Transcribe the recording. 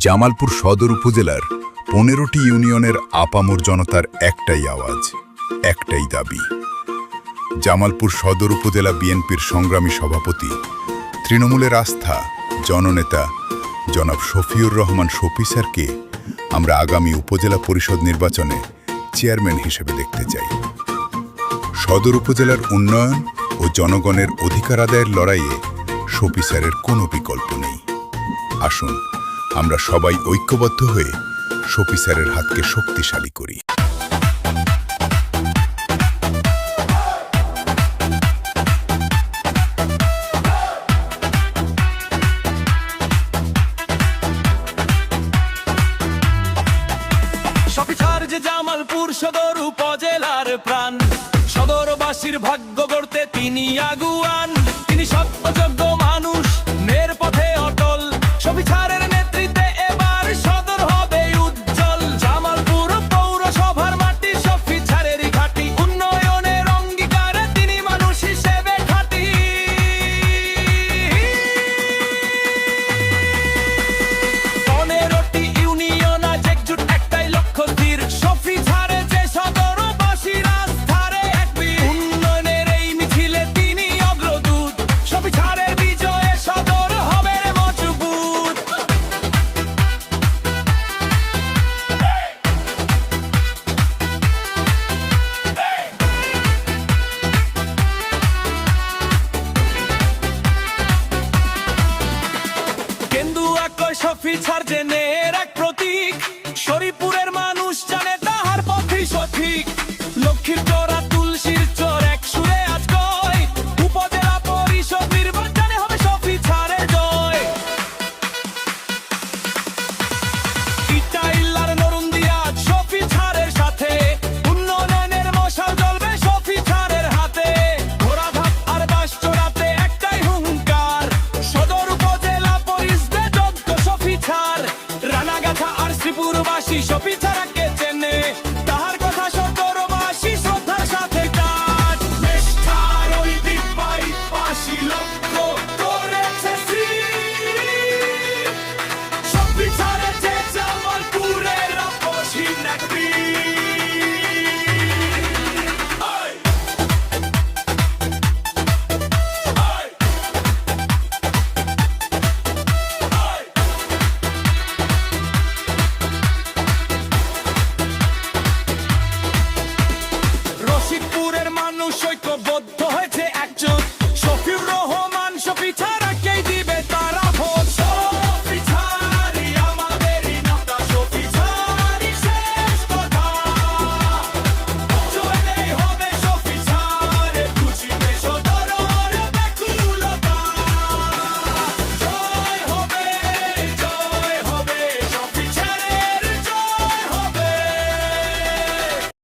জামালপুর সদর উপজেলার 15টি ইউনিয়নের আপামর জনতার একটাই আওয়াজ, একটাই দাবি। জামালপুর সদর উপজেলা বিএনপির সংগ্রামী সভাপতি, তৃণমূলের আস্থা জননেতা জনাব শফিউর রহমান শফি স্যারকে আমরা আগামী উপজেলা পরিষদ নির্বাচনে চেয়ারম্যান হিসেবে দেখতে চাই। সদর উপজেলার উন্নয়ন ও জনগণের অধিকার আদায়ের লড়াইয়ে শফি স্যারের কোনো বিকল্প নেই। আসুন আমরা সবাই ঐক্যবদ্ধ হয়ে শফি স্যারের হাতকে শক্তিশালী করি। শফি স্যার যে জামালপুর সদর উপজেলার প্রাণ, সদরবাসীর ভাগ্য গড়তে তিনি আগুয়ান। তিনি সত্যযোগ্য মানুষ, ন্যায়ের পথে অটল। শফি স্যারের নেতৃত্বে এবার সদর হবে উজ্জ্বল। জামালপুর পৌরসভার মাটি শফি স্যারের ঘাঁটি, উন্নয়নের অঙ্গীকারে তিনি মানুষ হিসেবে খাঁটি। 15টি ইউনিয়ন আজ একজুট, একটাই লক্ষ্য স্থির। শফি স্যারে যে সদরবাসীর আস্থারে এক বীর। উন্নয়নের এই মিছিলে তিনি অগ্রদূত। শফি স্যারের বিজয়ে সদর হবে রে মজবুত। কেন্দুয়া কয় শফি স্যার যে ন্যায়ের এক প্রতীক। শরীপুরের মানুষ জানে তাহার পথই সঠিক। লক্ষ্মীর চড়া তুলসীর চর এক সুরে আজ কয়, উপজেলা পরিষদ নির্বাচনে হবে শফি স্যারের জয়। ইটাইলার নরুন্দিয়া শফি স্যারের সাথে, উন্নয়নের মশাল জ্বলবে শফি স্যারের হাতে। ঘোড়াধাপ আর বাঁশচড়াতে একটাই হুঙ্কার, সদর উপজেলা পরিষদে যোগ্য শফি স্যার। রানাগাছা আর শ্রীপুরবাসী শফি স্যার